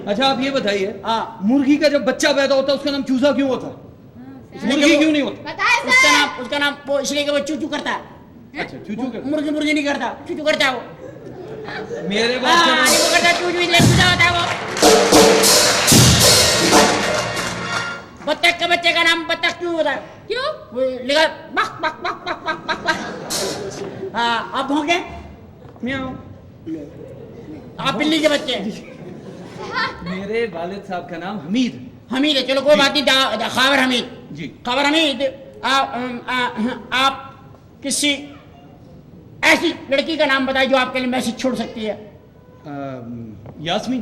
अच्छा आप ये बताइए, हाँ। मुर्गी का जब बच्चा पैदा होता है उसका नाम चूजा क्यों होता है? मुर्गी क्यों नहीं होता? बताए उसका नाम वो इसलिए कि वो चूचू करता है। अच्छा चूचू का। मुर्गी मुर्गी नहीं करता, चूचू करता है वो। मेरे बाप का नाम वो करता है चूचू, इसलिए चूचा होता है वो। बत्तख के बच्चे का नाम बत्तख क्यों होता है? क्यों? वो लिखा बक बक बक बक बक बक बक। हाँ, आप भौंके म्याऊं। आप बिल्ली के बच्चे। मेरे वालिद साहब का नाम हमीद। हमीद है, चलो कोई बात नहीं। खबर हमीद जी। खबर हमीद, आप किसी ऐसी लड़की का नाम बताइए जो आपके लिए मैसेज छोड़ सकती है। यास्मीन।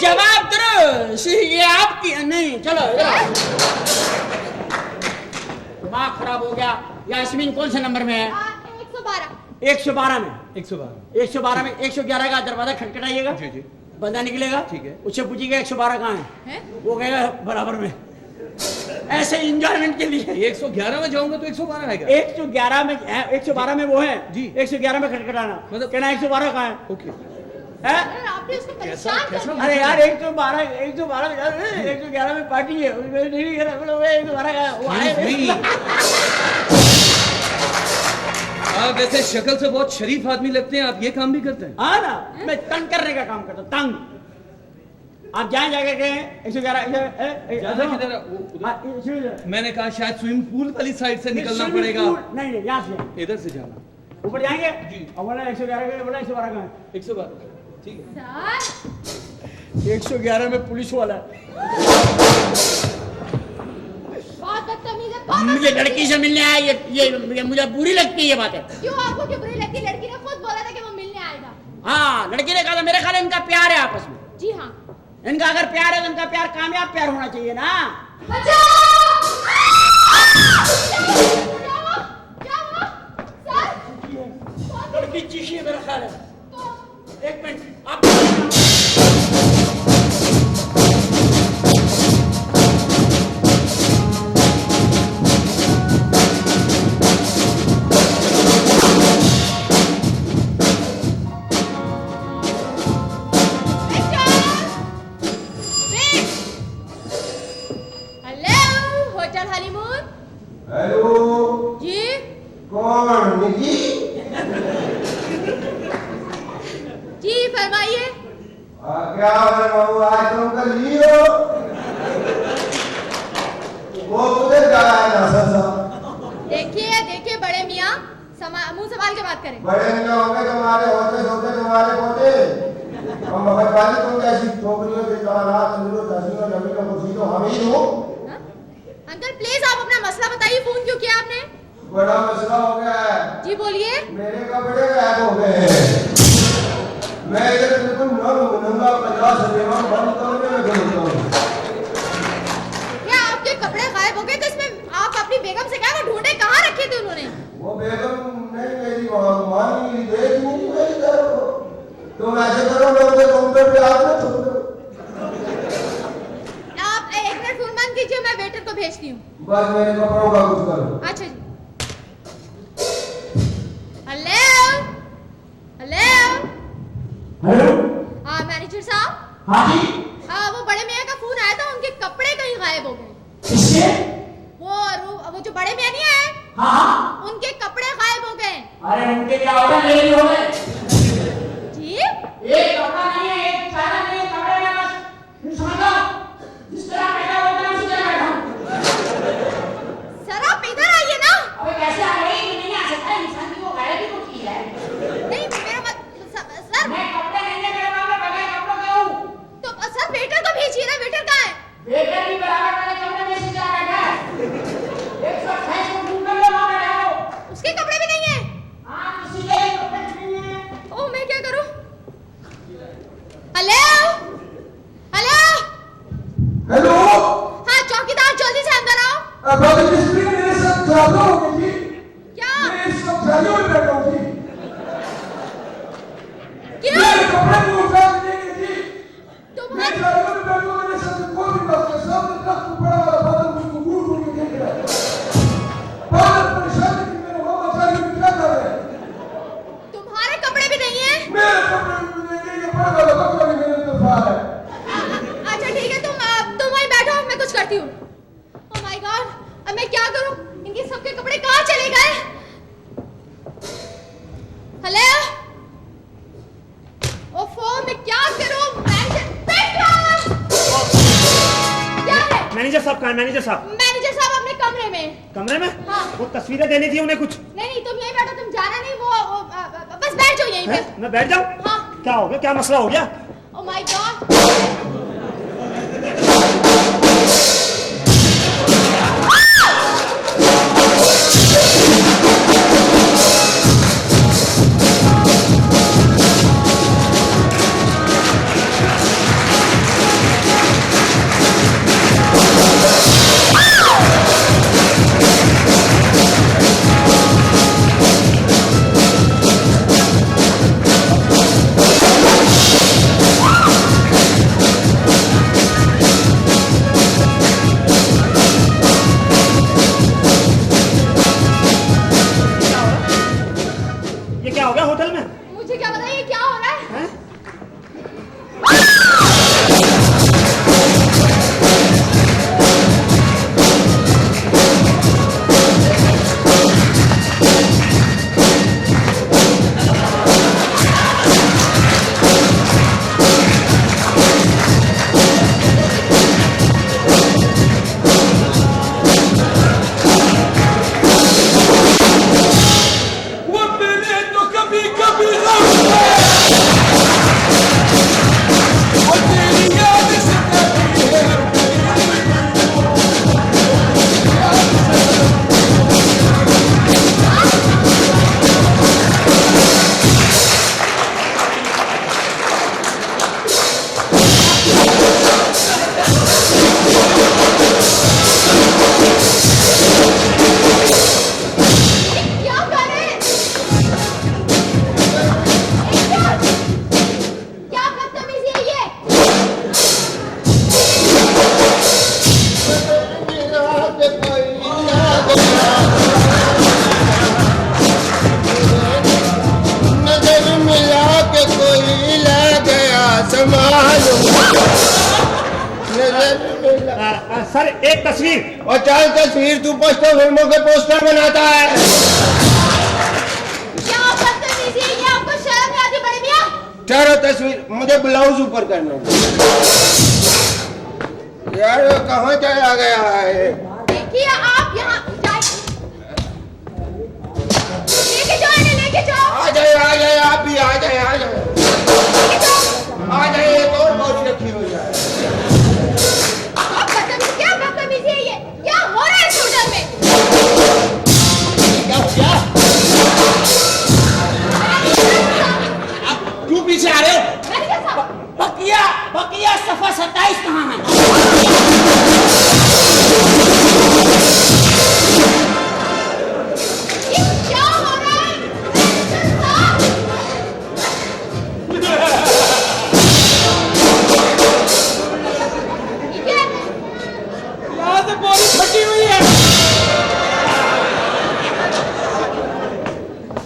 जवाब दुरुस्त, ये आपकी नहीं। चलो दिमाग खराब हो गया। यास्मीन कौन से नंबर में है? 112। 112 में। 112। 112 में 111 का दरवाजा खटखटाइएगा। जी जी। बंदा निकलेगा। ठीक है। उससे पूछिएगा 112 कहाँ है? है, वो कहेगा बराबर में। ऐसे इंजॉयमेंट के लिए 111 में जाऊंगा तो 112 आएगा। 111 में 112 में वो है जी। 111 में खटखटाना, मतलब कहना 112 कहाँ है। ओके। हैं? आपने उसको परेशान कर कैसा? दिया। अरे यार 112 111 में पार्टी है, उसमें नहीं कह रहा, मतलब 112 का वो आए। आप वैसे शक्ल से बहुत शरीफ आदमी लगते हैं, आप ये काम भी करते हैं? हाँ ना, मैं तंग करने का काम करता हूँ, तंग। आप जाए जाके कहें 111 ज्यादा किधर है? वो उधर। मैंने कहा शायद स्विमिंग पूल वाली साइड से निकलना पड़ेगा। नहीं नहीं, यहाँ से इधर से जाना। ऊपर जाएंगे जी। और बोला 111 का, बोला 112 का है। 112 ठीक है। सर 111 में पुलिस वाला है। बहुत बदतमीज है, बहुत मुझे लड़की से मिलने आया, ये मुझे बुरी लगती है ये बातें। क्यों आपको क्यों बुरी लगती है? लड़की ने खुद बोला था कि वो मिलने आएगा। हाँ, लड़की ने कहा था, मेरे ख्याल है इनका प्यार है आपस में। जी हाँ। इनका अगर प्यार है तो इनका प्यार कामयाब प्यार होना चाहिए ना। बचाओ! क्या हुआ? सर लड़की चीखी है मेरा ख्याल है। तो एक मिनट आप हेलो होटल हनीमून। हेलो, जी कौन? निकी? जी फरमाइए। क्या है बाबू, आज तुम कल लियो वो उधर जा रहा है ना ससा। देखिए देखिए बड़े मियाँ, मुंह संभाल के बात करें। बड़े नहीं होंगे तुम्हारे, होते सोते तुम्हारे पोते। हम मगर पाली तुम जैसी छोकरियों के काला चंद्रो दसियों जमीन खुशी तो हम ही हो। हाँ? अंकल प्लीज आप अपना मसला बताइए, फोन क्यों किया आपने? बड़ा मसला हो गया है, जी बोलिए। मेरे कपड़े गायब हो गए हैं। मैं इधर बिल्कुल नंगा 50 बेवा बंद करने में घूमता हूँ। क्या आपके कपड़े गायब हो गए? तो इसमें आप अपनी बेगम से कहा वो ढूंढे, कहाँ रखे थे उन्होंने? वो बेगम नहीं मेरी मानी देख नहीं मेरी तरफ। तुम ऐसे करो, मैं उसे काउंटर पे आकर छोड़ दो। आप एक मिनट फोन बंद कीजिए, मैं वेटर को भेजती हूँ। बस मेरे कपड़ों का कुछ करो। अच्छा जी। Hello hello. हेलो। हाँ मैनेजर साहब। हाँ जी। हाँ वो बड़े मियाँ का फोन आया था, उनके कपड़े कहीं गायब हो गए। किसके? वो जो बड़े मियाँ नहीं आए, हाँ हाँ। उनके कपड़े गायब हो गए। अरे उनके क्या हो गए, मेरे भी हो गए। जी एक कपड़ा नहीं है, एक चादर नहीं है, कपड़े में बस समझो, जिस तरह बैठा होता है उसी तरह बैठा हूँ। सर आप इधर आइए ना। अबे कैसे आ गई? नहीं आ सकता इंसान की, वो गायब ही तो की है। नहीं मेरा मत सर। मैं कपड़े नहीं है मेरे पास, मैं बगैर कपड़ों के हूँ। तो सर वेटर को भेजिए ना, वेटर कहाँ है? वेटर भी बराबर वाले कमरे में से जा बैठा है। 128 को ढूंढ कर लो, वहाँ बैठा हो। उसके कपड़े भी नहीं है। हाँ, किसी के भी कपड़े नहीं है। अच्छा ठीक है, तुम वहीं बैठो, मैं कुछ करती हूँ। ओह माय गॉड, अब मैं क्या करूँ? इनके सबके कपड़े कहाँ चले गए? हेलो, ओफो, मैं क्या करूँ? क्या है? मैनेजर साहब कहाँ है? मैनेजर साहब अपने कमरे में। कमरे में? हाँ। वो तस्वीरें देनी थी उन्हें कुछ। नहीं, तुम यहीं बैठो, तुम जाना नहीं। वो बस बैठ जाओ यहीं पे। मैं बैठ जाऊँ? हाँ। क्या हो गया? क्या मसला हो गया? ओह माय गॉड, ये क्या हो गया होटल में? मुझे क्या पता ये क्या हो रहा है? हैं? वो मैंने तो कभी कभी गम है, वो तेरी याद सताती है। क्या कर रहे हैं? क्या बदतमीजी है ये? नजर मिला के कोई ला गया संभालो। नजर मिला। सर एक तस्वीर। और चाल तस्वीर तू पोस्टर फिल्मों के पोस्टर बनाता है। क्या बदतमीजी है ये? आपको शर्म नहीं आती बड़े मियां? चारों तस्वीर मुझे ब्लाउज ऊपर करना यार, ये कहाँ चला गया है? देखिए आप यहाँ लेके जाओ, इन्हें लेके जाओ, आ जाए आप भी आ जाए लेके जाओ। आ जाए, एक और बोरी रखी हुई है। आप क्या बदतमीजी है ये? क्या हो रहा है इस होटल में? क्या हो गया? क्यों पीछे आ रहे हो? मैनेजर साहब, बकिया सफा 27 कहाँ है? ये क्या हो रहा है? मैनेजर साहब, ये क्या है? यहाँ से बोरी फटी हुई है।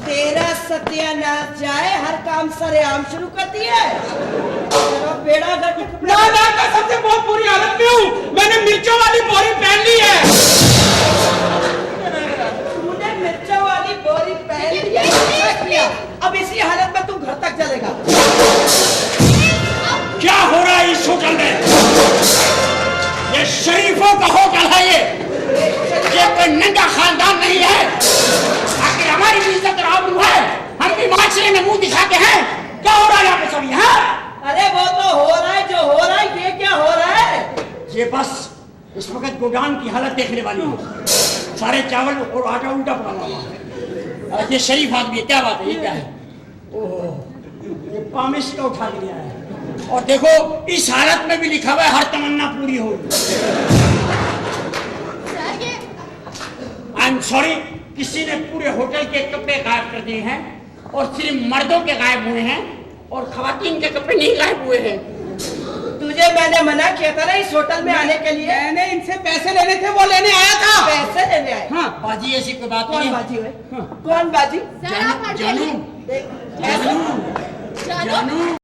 तेरा सत्यानाश जाए, हर काम सरेआम शुरू कर दिया है। तेरा बेड़ा गर्क ना कसम से बहुत बुरी हालत में हूँ। मैंने मिर्चों वाली बोरी पहन ली है। तूने मिर्चों वाली बोरी पहन ली है, अच्छा किया। अब इसी हालत में तू घर तक चलेगा। क्या हो रहा है इस होटल में? ये शरीफों का होटल है ये कोई नंगा खानदान नहीं है। आखिर हमारी भी इज्जत और आबरू है, हम भी माशरे में मुंह दिखाते हैं। क्या हो रहा है यहाँ पे सब? यहाँ अरे वो तो हो रहा है जो हो रहा है, ये क्या हो रहा है? ये बस इस वक्त गोदाम की हालत देखने वाली है। सारे चावल और आटा उल्टा पड़ा हुआ है। और ये शरीफ आदमी है, क्या बात है? ये क्या है? ओह, ये पामिश का उठा लिया है। और देखो इस हालत में भी लिखा हुआ है हर तमन्ना पूरी होगी। सर ये आई एम सॉरी, किसी ने पूरे होटल के कपड़े गायब कर दिए हैं और सिर्फ मर्दों के गायब हुए हैं और खवातीन के कपड़े नहीं गायब हुए हैं। तुझे मैंने मना किया था ना इस होटल में आने के लिए। मैंने इनसे पैसे लेने थे, वो लेने आया था। पैसे लेने आए? हाँ, बाजी ऐसी कोई बात कौन नहीं है। बाजी हुए? हाँ। कौन बाजी? सर आप हट जानू जाइए। देख, जानू जानू जानू